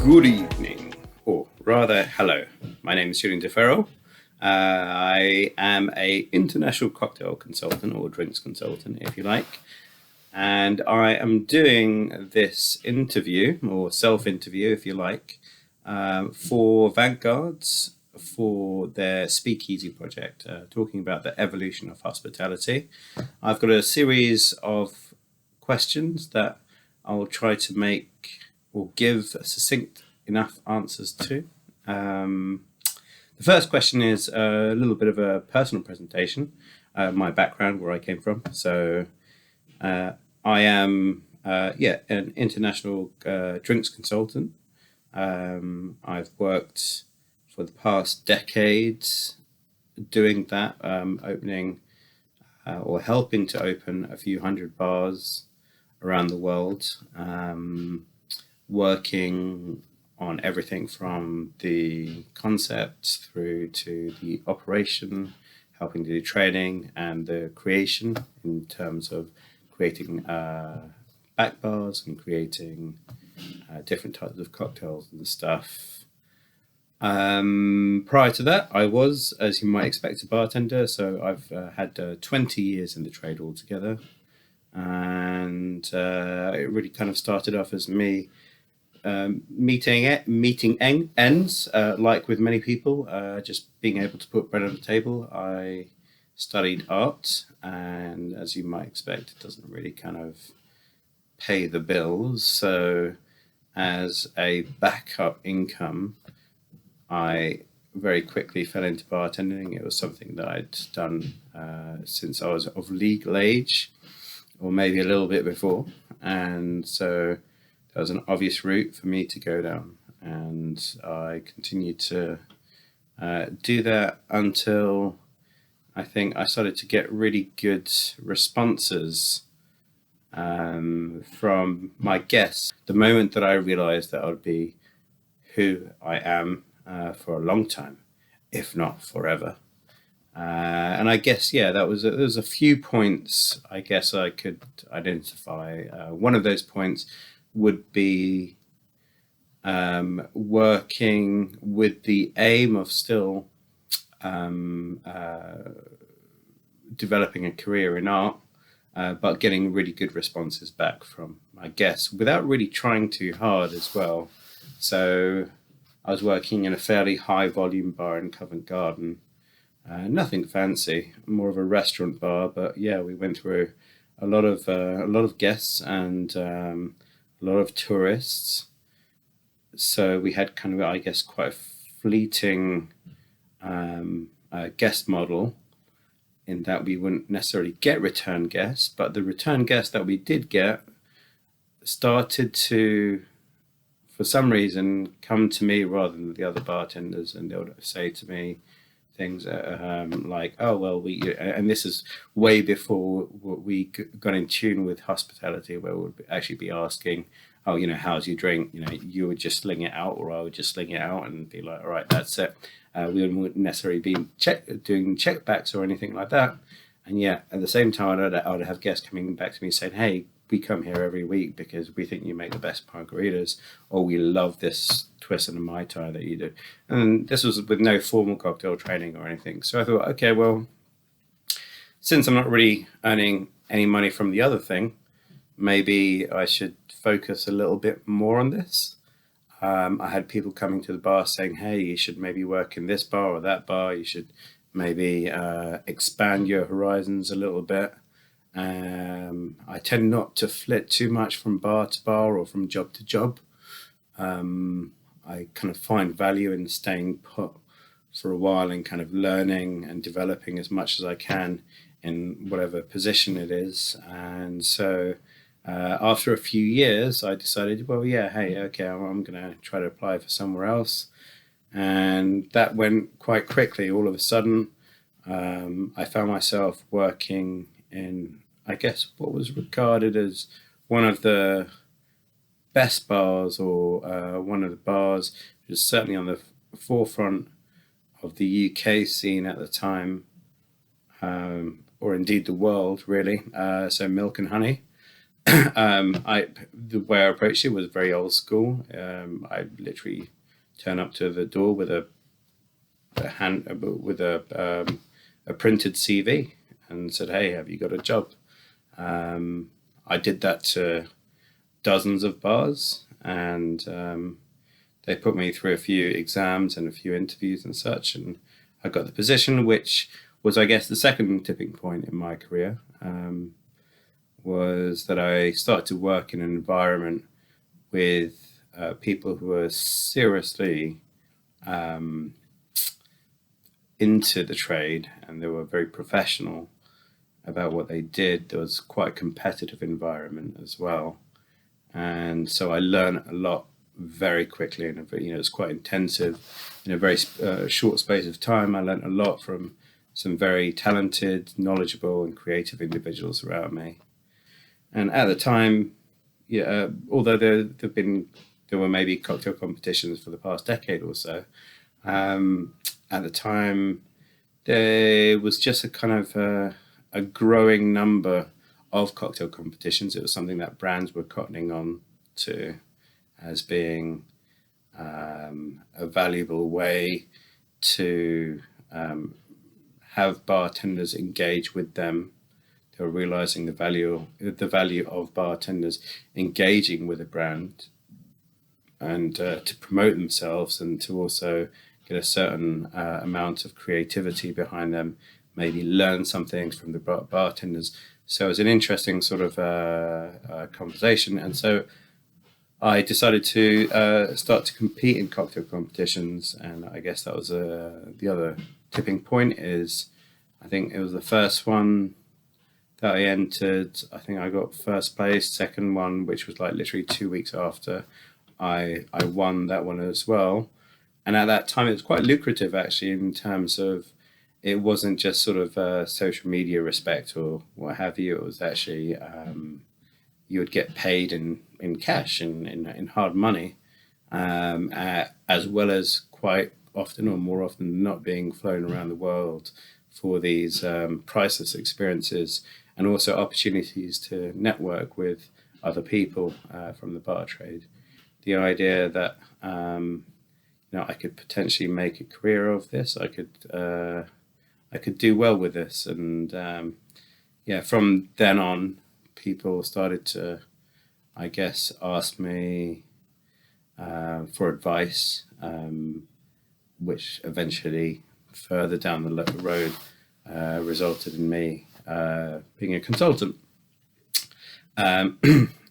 Good evening, or rather, hello. My name is Julian. I am an international cocktail consultant, or drinks consultant, if you like. And I am doing this interview, or self-interview, if you like, for Vanguards for their Speakeasy project, talking about the evolution of hospitality. I've got a series of questions that I'll try to make or give succinct enough answers to. The first question is a little bit of a personal presentation, my background, where I came from. So I am, an international drinks consultant. I've worked for the past decades doing that, opening or helping to open a few hundred bars around the world, working on everything from the concept through to the operation, helping to do training and the creation in terms of creating back bars and creating different types of cocktails and stuff. Prior to that, I was, as you might expect, a bartender. So I've had 20 years in the trade altogether. And it really kind of started off as me meeting ends, like with many people, just being able to put bread on the table. I studied art, and as you might expect, it doesn't really kind of pay the bills. So as a backup income, I very quickly fell into bartending. It was something that I'd done since I was of legal age, or maybe a little bit before. And so that was an obvious route for me to go down. And I continued to do that until I think I started to get really good responses from my guests. The moment that I realized that I would be who I am for a long time, if not forever. And I guess, there was a few points I guess I could identify. One of those points would be working with the aim of still developing a career in art, but getting really good responses back from my guests without really trying too hard as well. So I was working in a fairly high volume bar in Covent Garden. Nothing fancy, more of a restaurant bar, but yeah, we went through a lot of guests and a lot of tourists. So we had kind of, I guess, quite a fleeting guest model in that we wouldn't necessarily get return guests, but the return guests that we did get started to, for some reason, come to me rather than the other bartenders, and they would say to me things like, "Oh well, and this is way before we got in tune with hospitality, where we would actually be asking, oh, how's your drink? You would just sling it out, or I would just sling it out and be like, all right, that's it. We wouldn't necessarily be doing checkbacks or anything like that. And yet, at the same time, I would have guests coming back to me saying, hey, we come here every week because we think you make the best margaritas, or we love this twist and a Mai Tai that you do." And this was with no formal cocktail training or anything. So I thought, okay, well, since I'm not really earning any money from the other thing, maybe I should focus a little bit more on this. I had people coming to the bar saying, hey, you should maybe work in this bar or that bar. You should maybe expand your horizons a little bit. I tend not to flit too much from bar to bar or from job to job. I kind of find value in staying put for a while and kind of learning and developing as much as I can in whatever position it is. And so after a few years, I decided, well, yeah, hey, okay, I'm going to try to apply for somewhere else. And that went quite quickly. All of a sudden, I found myself working in, I guess, what was regarded as one of the best bars, or one of the bars which was certainly on the forefront of the UK scene at the time, or indeed the world, really. So Milk and Honey. The way I approached it was very old school. I literally turn up to the door with a printed CV and said, "Hey, have you got a job?" I did that to dozens of bars, and they put me through a few exams and a few interviews and such, and I got the position, which was, I guess, the second tipping point in my career. Was that I started to work in an environment with people who were seriously into the trade, and they were very professional about what they did. There was quite a competitive environment as well, and so I learned a lot very quickly, and it's quite intensive. In a very short space of time, I learned a lot from some very talented, knowledgeable, and creative individuals around me. And at the time, although there were maybe cocktail competitions for the past decade or so, at the time there was just a kind of a growing number of cocktail competitions. It was something that brands were cottoning on to as being a valuable way to have bartenders engage with them. They were realizing the value of bartenders engaging with a brand, and to promote themselves, and to also get a certain amount of creativity behind them, maybe learn some things from the bartenders. So it was an interesting sort of conversation, and so I decided to start to compete in cocktail competitions. And I guess that was the other tipping point. Is I think it was the first one that I entered. I think I got first place. Second one, which was like literally 2 weeks after, I won that one as well. And at that time, it was quite lucrative, actually, in terms of it wasn't just sort of social media respect or what have you. It was actually you would get paid in cash, in hard money, as well as quite often, or more often than not, being flown around the world for these priceless experiences, and also opportunities to network with other people from the bar trade. The idea that I could potentially make a career of this, I could do well with this, and from then on, people started to, I guess, ask me for advice, which eventually, further down the road, resulted in me being a consultant.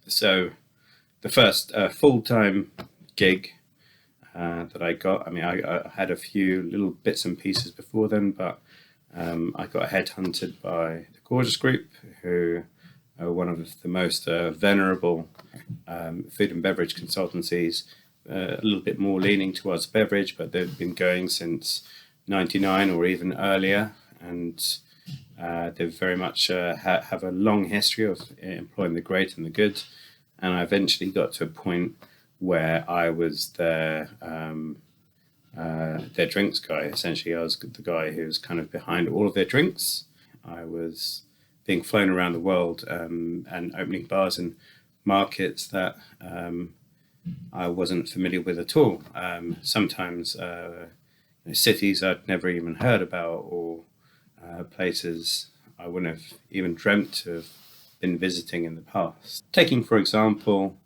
So the first full-time gig that I got, I had a few little bits and pieces before then, but I got headhunted by the Gorgeous Group, who are one of the most venerable food and beverage consultancies, a little bit more leaning towards beverage, but they've been going since 99 or even earlier, and they very much have a long history of employing the great and the good. And I eventually got to a point where I was their drinks guy. Essentially, I was the guy who was kind of behind all of their drinks. I was being flown around the world and opening bars in markets that I wasn't familiar with at all. Sometimes cities I'd never even heard about, or places I wouldn't have even dreamt to have been visiting in the past. Taking, for example,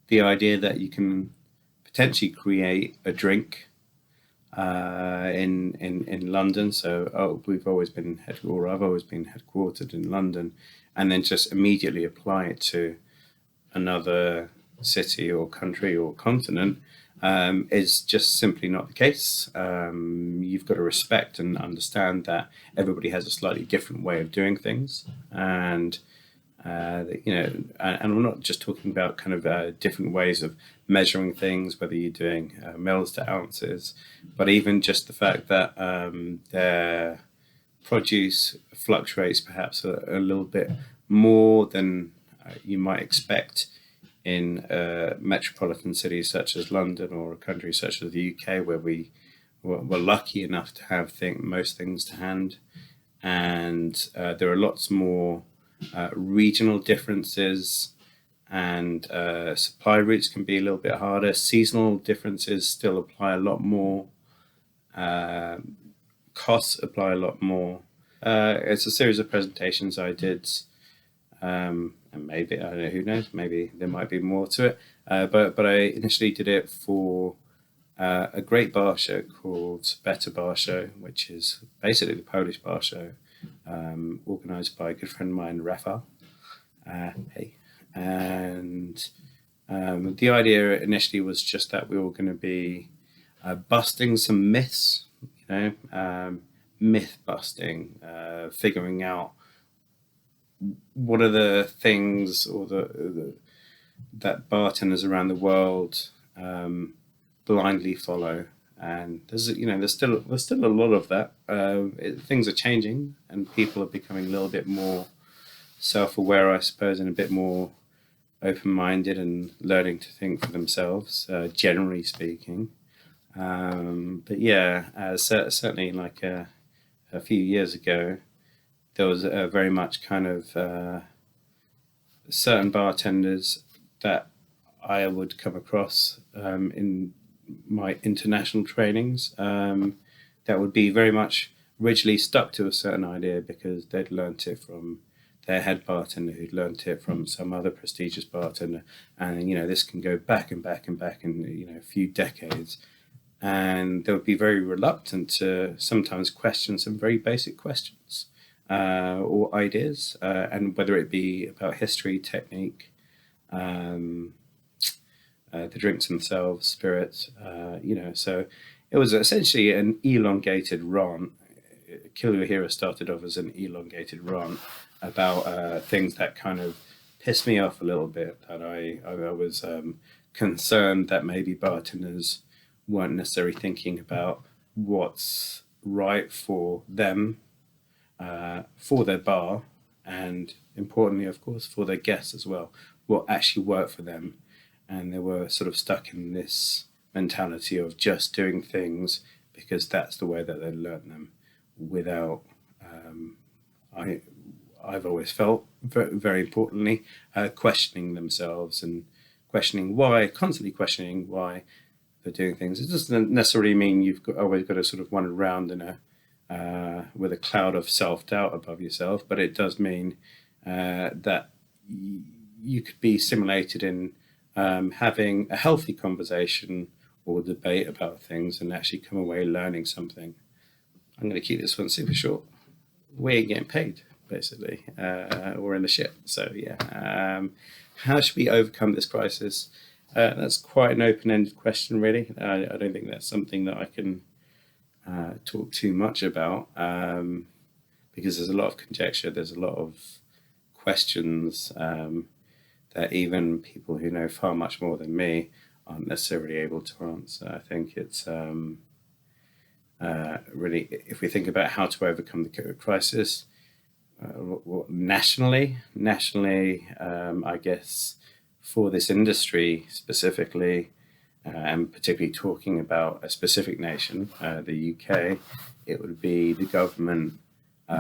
the idea that you can potentially create a drink in London. So I've always been headquartered in London, and then just immediately apply it to another city or country or continent is just simply not the case. You've got to respect and understand that everybody has a slightly different way of doing things, and and I'm not just talking about kind of different ways of measuring things, whether you're doing mils to ounces, but even just the fact that their produce fluctuates perhaps a little bit more than you might expect in metropolitan cities such as London, or a country such as the UK, where we're lucky enough to have most things to hand. And there are lots more regional differences, and supply routes can be a little bit harder. Seasonal differences still apply a lot more. Costs apply a lot more. It's a series of presentations I did, and maybe, I don't know, who knows, maybe there might be more to it. But I initially did it for a great bar show called Better Bar Show, which is basically the Polish bar show, organized by a good friend of mine, Rafa. Hey. And the idea initially was just that we were going to be busting some myths, myth busting, figuring out what are the things or that bartenders around the world blindly follow. And there's still a lot of that. Things are changing, and people are becoming a little bit more self-aware, I suppose, and a bit more open-minded and learning to think for themselves, generally speaking. But yeah, certainly like a few years ago, there was very much kind of certain bartenders that I would come across in my international trainings that would be very much rigidly stuck to a certain idea because they'd learnt it from their head bartender who'd learnt it from some other prestigious bartender. And, this can go back and back and back in, a few decades. And they would be very reluctant to sometimes question some very basic questions or ideas, and whether it be about history, technique, the drinks themselves, spirits, so it was essentially an elongated rant. Kill Your Hero started off as an elongated rant about things that kind of pissed me off a little bit, that I was concerned that maybe bartenders weren't necessarily thinking about what's right for them, for their bar, and importantly, of course, for their guests as well, what actually worked for them. And they were sort of stuck in this mentality of just doing things because that's the way that they learned them, without, I've always felt, very, very importantly, questioning themselves and constantly questioning why they're doing things. It doesn't necessarily mean you've always got to sort of wander around with a cloud of self-doubt above yourself, but it does mean that you could be simulated in having a healthy conversation or debate about things and actually come away learning something. I'm going to keep this one super short. We ain't getting paid, basically. We're in the shit. So yeah, how should we overcome this crisis? That's quite an open-ended question, really. I don't think that's something that I can talk too much about, because there's a lot of conjecture, there's a lot of questions that even people who know far much more than me aren't necessarily able to answer. I think it's really, if we think about how to overcome the crisis, nationally, I guess for this industry specifically, and particularly talking about a specific nation, the UK, it would be the government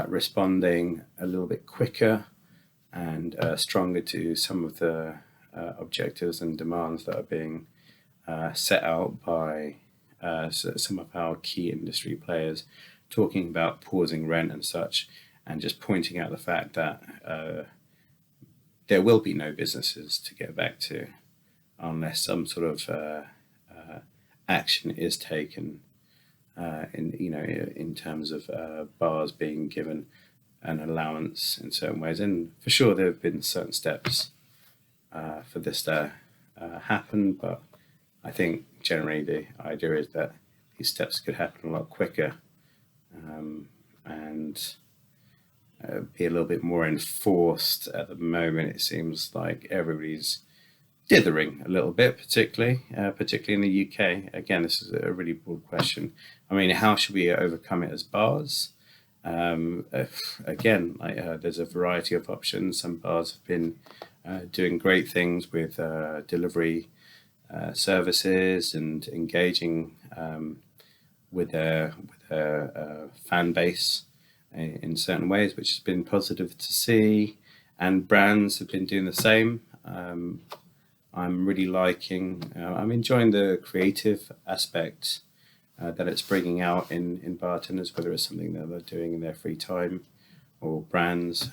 responding a little bit quicker and stronger to some of the objectives and demands that are being set out by some of our key industry players, talking about pausing rent and such, and just pointing out the fact that there will be no businesses to get back to unless some sort of action is taken in terms of bars being given an allowance in certain ways. And for sure there have been certain steps for this to happen, but I think generally the idea is that these steps could happen a lot quicker and be a little bit more enforced. At the moment it seems like everybody's dithering a little bit, particularly in the UK. Again, this is a really broad question. I mean, how should we overcome it as bars? Again, there's a variety of options. Some bars have been doing great things with delivery services and engaging with their fan base in certain ways, which has been positive to see. And brands have been doing the same. I'm really liking. I'm enjoying the creative aspect that it's bringing out in bartenders, whether it's something that they're doing in their free time, or brands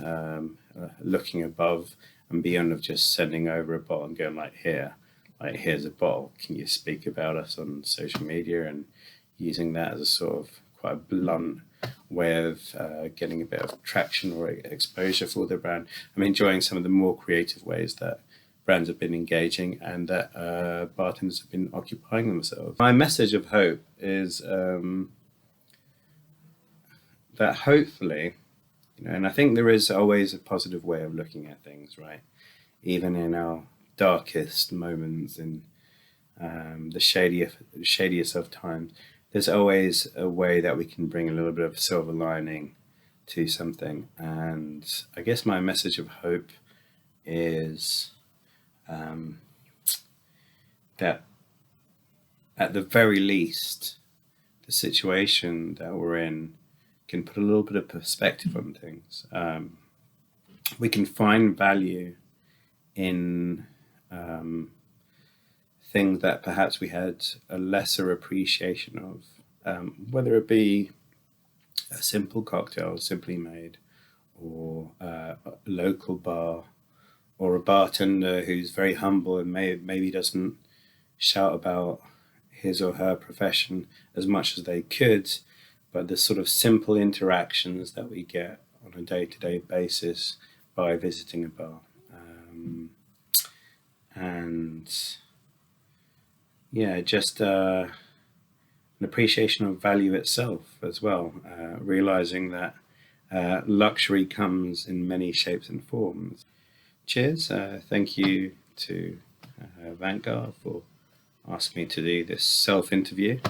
looking above and beyond of just sending over a bottle and going like, here's a bottle. Can you speak about us on social media? And using that as a sort of quite a blunt way of getting a bit of traction or exposure for the brand. I'm enjoying some of the more creative ways that brands have been engaging and that bartenders have been occupying themselves. My message of hope is that hopefully, and I think there is always a positive way of looking at things, right? Even in our darkest moments, in the shadiest of times, there's always a way that we can bring a little bit of silver lining to something. And I guess my message of hope is that at the very least, the situation that we're in can put a little bit of perspective on things. We can find value in things that perhaps we had a lesser appreciation of, whether it be a simple cocktail simply made, or a local bar, or a bartender who's very humble and maybe doesn't shout about his or her profession as much as they could, but the sort of simple interactions that we get on a day-to-day basis by visiting a bar. And yeah, just an appreciation of value itself as well, realizing that luxury comes in many shapes and forms. Cheers. Thank you to Vanguard for asking me to do this self-interview.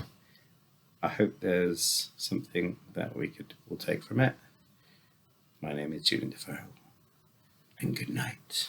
I hope there's something that we'll take from it. My name is Julian, and good night.